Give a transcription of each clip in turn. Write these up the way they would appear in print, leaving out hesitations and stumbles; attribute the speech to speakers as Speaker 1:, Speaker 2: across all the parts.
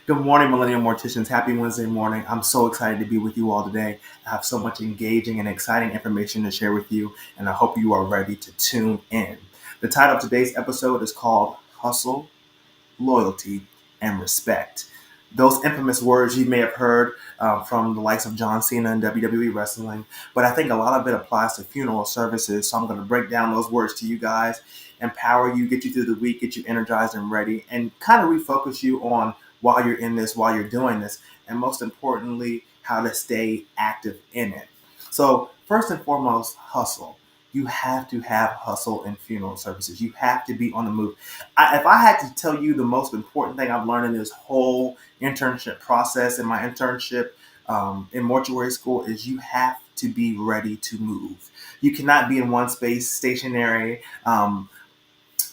Speaker 1: Good morning, Millennial Morticians. Happy Wednesday morning. I'm so excited to be with you all today. I have so much engaging and exciting information to share with you, and I hope you are ready to tune in. The title of today's episode is called Hustle, Loyalty, and Respect. Those infamous words you may have heard from the likes of John Cena and WWE Wrestling, but I think a lot of it applies to funeral services. So I'm going to break down those words to you guys, empower you, get you through the week, get you energized and ready, and kind of refocus you on while you're in this, while you're doing this, and most importantly, how to stay active in it. So first and foremost, hustle. You have to have hustle in funeral services. You have to be on the move. If I had to tell you the most important thing I've learned in this whole internship process, in my internship in mortuary school, is you have to be ready to move. You cannot be in one space stationary.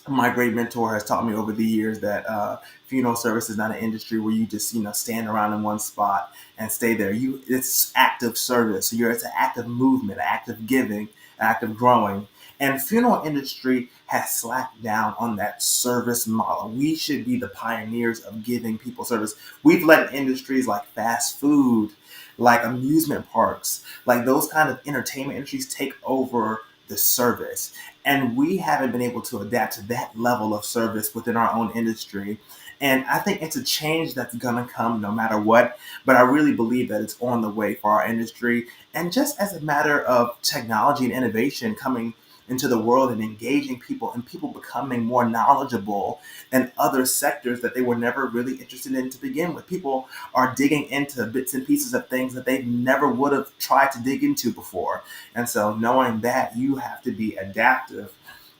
Speaker 1: My great mentor has taught me over the years that funeral service is not an industry where you just stand around in one spot and stay there. It's active service. So it's an active movement, active giving, active growing. And funeral industry has slacked down on that service model. We should be the pioneers of giving people service. We've let industries like fast food, like amusement parks, like those kind of entertainment industries take over the service. And we haven't been able to adapt to that level of service within our own industry. And I think it's a change that's going to come no matter what. But I really believe that it's on the way for our industry. And just as a matter of technology and innovation coming into the world and engaging people and people becoming more knowledgeable in other sectors that they were never really interested in to begin with. People are digging into bits and pieces of things that they never would have tried to dig into before. And so knowing that, you have to be adaptive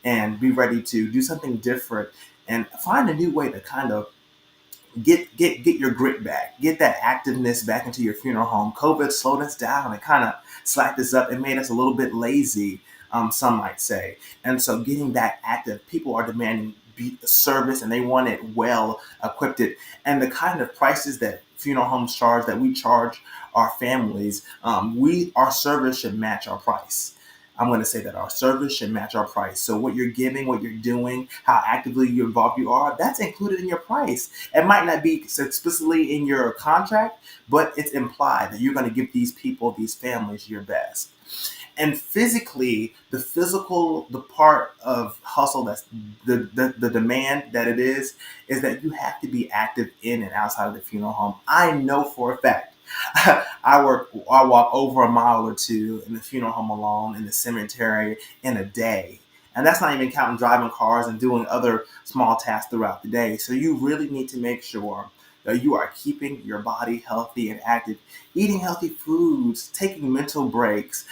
Speaker 1: and be ready to do something different and find a new way to kind of get your grit back, get that activeness back into your funeral home. COVID slowed us down and kind of slacked us up and made us a little bit lazy, some might say. And so getting that active, people are demanding service and they want it well equipped. And the kind of prices that funeral homes charge, that we charge our families, our service should match our price. I'm going to say that our service should match our price. So what you're giving, what you're doing, how actively you involved you are, that's included in your price. It might not be explicitly in your contract, but it's implied that you're going to give these people, these families, your best. And physically, the part of hustle, that's the demand that it is that you have to be active in and outside of the funeral home. I know for a fact I walk over a mile or two in the funeral home alone, in the cemetery, in a day. And that's not even counting driving cars and doing other small tasks throughout the day. So you really need to make sure that you are keeping your body healthy and active, eating healthy foods, taking mental breaks,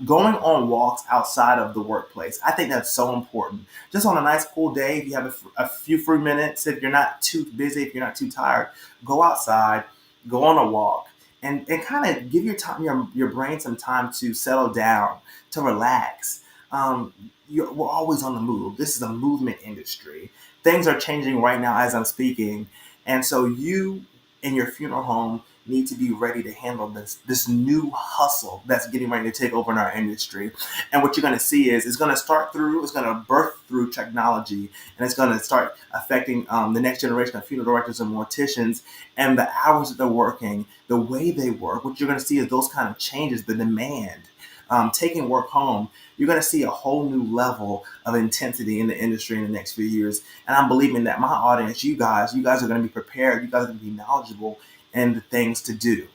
Speaker 1: going on walks outside of the workplace. I think that's so important. Just on a nice cool day, if you have a few free minutes, if you're not too busy, if you're not too tired, go outside, go on a walk, and kind of give your brain some time to settle down, to relax. We're always on the move. This is a movement industry. Things are changing right now as I'm speaking. And so you in your funeral home need to be ready to handle this new hustle that's getting ready to take over in our industry. And what you're going to see is it's going to birth through technology, and it's going to start affecting the next generation of funeral directors and morticians and the hours that they're working, the way they work. What you're going to see is those kind of changes, the demand. Taking work home, you're going to see a whole new level of intensity in the industry in the next few years. And I'm believing that my audience, you guys are going to be prepared. You guys are going to be knowledgeable in the things to do.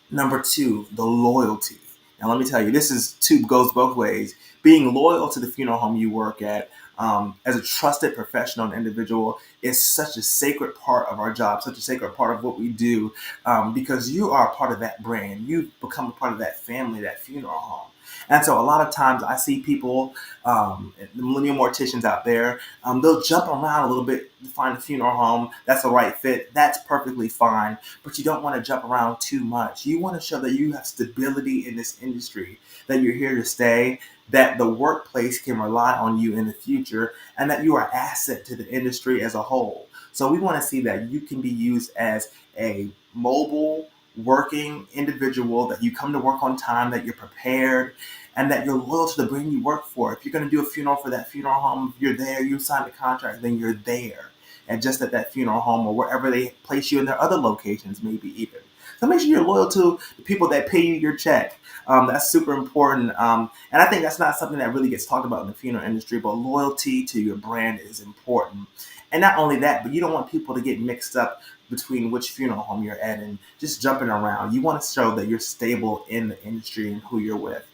Speaker 1: Number two, the loyalty. Now, let me tell you, goes both ways. Being loyal to the funeral home you work at, as a trusted professional and individual, is such a sacred part of our job, such a sacred part of what we do, because you are a part of that brand. You become a part of that family, that funeral home. And so a lot of times I see people, the millennial morticians out there, they'll jump around a little bit to find a funeral home that's the right fit. That's perfectly fine, but you don't want to jump around too much. You want to show that you have stability in this industry, that you're here to stay, that the workplace can rely on you in the future, and that you are an asset to the industry as a whole. So we want to see that you can be used as a mobile working individual, that you come to work on time, that you're prepared, and that you're loyal to the brand you work for. If you're going to do a funeral for that funeral home, if you're there, you sign the contract, then you're there. And just at that funeral home or wherever they place you in their other locations, maybe even. So make sure you're loyal to the people that pay you your check. That's super important. And I think that's not something that really gets talked about in the funeral industry, but loyalty to your brand is important. And not only that, but you don't want people to get mixed up between which funeral home you're at and just jumping around. You want to show that you're stable in the industry and who you're with.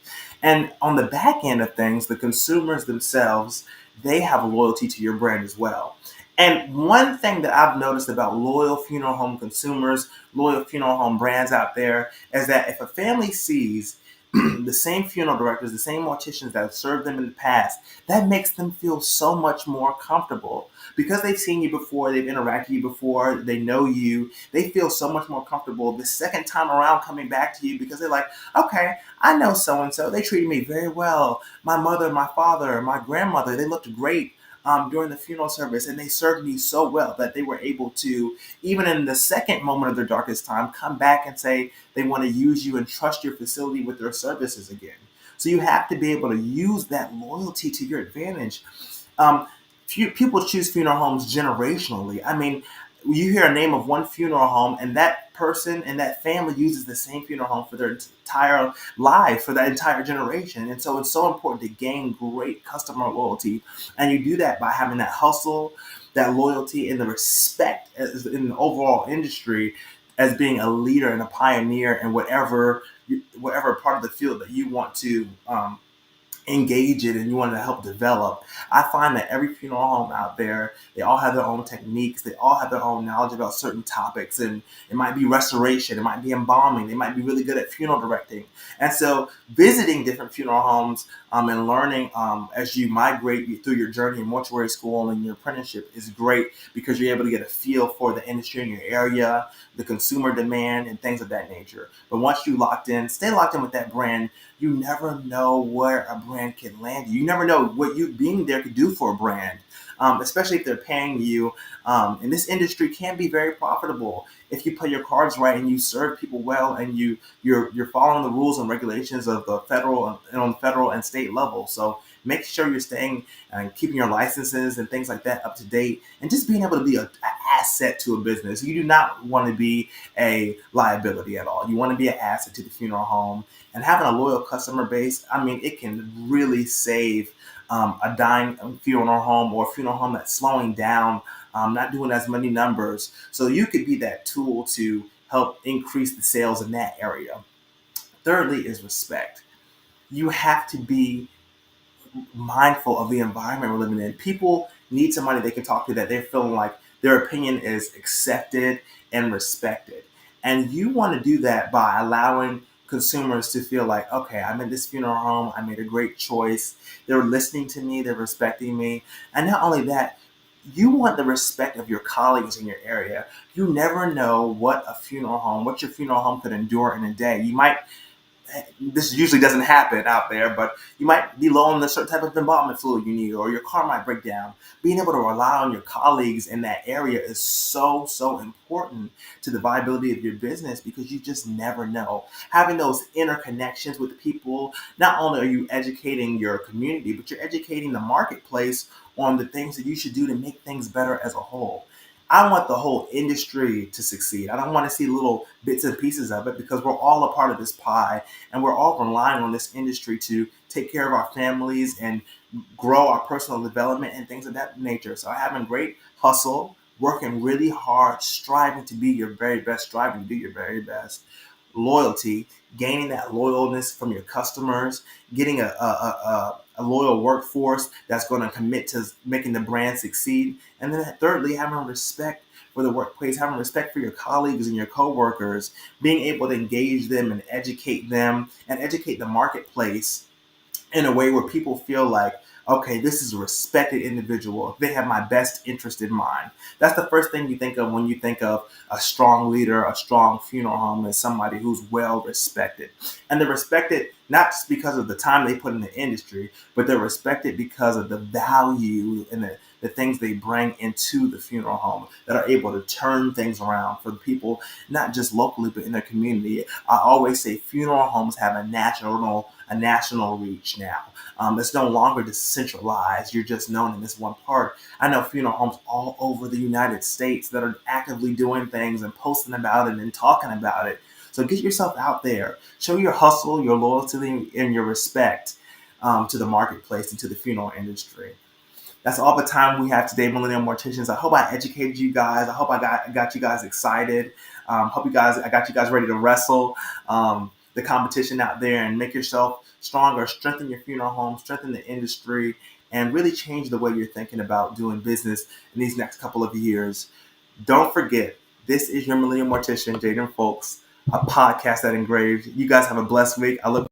Speaker 1: And on the back end of things, the consumers themselves, they have loyalty to your brand as well. And one thing that I've noticed about loyal funeral home consumers, loyal funeral home brands out there, is that if a family sees the same funeral directors, the same morticians that have served them in the past, that makes them feel so much more comfortable. Because they've seen you before, they've interacted with you before, they know you, they feel so much more comfortable the second time around coming back to you because they're like, okay, I know so-and-so, they treated me very well. My mother, my father, my grandmother, they looked great during the funeral service, and they served me so well that they were able to, even in the second moment of their darkest time, come back and say they want to use you and trust your facility with their services again. So you have to be able to use that loyalty to your advantage. Um, People choose funeral homes generationally. I mean, you hear a name of one funeral home, and that person and that family uses the same funeral home for their entire life, for that entire generation. And so it's so important to gain great customer loyalty. And you do that by having that hustle, that loyalty, and the respect in the overall industry as being a leader and a pioneer in whatever part of the field that you want to engage it and you want to help develop. I find that every funeral home out there, they all have their own techniques, they all have their own knowledge about certain topics, and it might be restoration, it might be embalming, they might be really good at funeral directing. And so visiting different funeral homes and learning as you migrate through your journey in mortuary school and your apprenticeship is great, because you're able to get a feel for the industry in your area, the consumer demand, and things of that nature. But once you locked in, stay locked in with that brand. You never know where a brand can land you. You never know what you being there could do for a brand, especially if they're paying you. And this industry can be very profitable if you play your cards right and you serve people well, and you're following the rules and regulations of the federal and on federal and state level. So make sure you're staying and keeping your licenses and things like that up to date, and just being able to be an asset to a business. You do not want to be a liability at all. You want to be an asset to the funeral home, and having a loyal customer base. I mean, it can really save a dying funeral home, or a funeral home that's slowing down, not doing as many numbers. So you could be that tool to help increase the sales in that area. Thirdly is respect. You have to be mindful of the environment we're living in. People need somebody they can talk to, that they're feeling like their opinion is accepted and respected. And you want to do that by allowing consumers to feel like, okay, I'm in this funeral home, I made a great choice. They're listening to me, they're respecting me. And not only that, you want the respect of your colleagues in your area. You never know what what your funeral home could endure in a day. This usually doesn't happen out there, but you might be low on a certain type of embalming fluid you need, or your car might break down. Being able to rely on your colleagues in that area is so, so important to the viability of your business, because you just never know. Having those interconnections with the people, not only are you educating your community, but you're educating the marketplace on the things that you should do to make things better as a whole. I want the whole industry to succeed. I don't want to see little bits and pieces of it, because we're all a part of this pie, and we're all relying on this industry to take care of our families and grow our personal development and things of that nature. So having great hustle, working really hard, striving to be your very best, striving to do your very best, loyalty, gaining that loyalness from your customers, getting a a loyal workforce that's going to commit to making the brand succeed. And then thirdly, having respect for the workplace, having respect for your colleagues and your coworkers, being able to engage them and educate the marketplace in a way where people feel like, okay, this is a respected individual. They have my best interest in mind. That's the first thing you think of when you think of a strong leader, a strong funeral home, as somebody who's well respected. And they're respected not just because of the time they put in the industry, but they're respected because of the value and the things they bring into the funeral home that are able to turn things around for the people, not just locally, but in their community. I always say funeral homes have a national reach now. It's no longer decentralized. You're just known in this one part. I know funeral homes all over the United States that are actively doing things and posting about it and talking about it. So get yourself out there. Show your hustle, your loyalty, and your respect to the marketplace and to the funeral industry. That's all the time we have today, Millennial Morticians. I hope I educated you guys. I hope I got you guys excited. I got you guys ready to wrestle the competition out there and make yourself stronger, strengthen your funeral home, strengthen the industry, and really change the way you're thinking about doing business in these next couple of years. Don't forget, this is your Millennial Mortician, Jaden Folks, a podcast that engraves. You guys have a blessed week. I look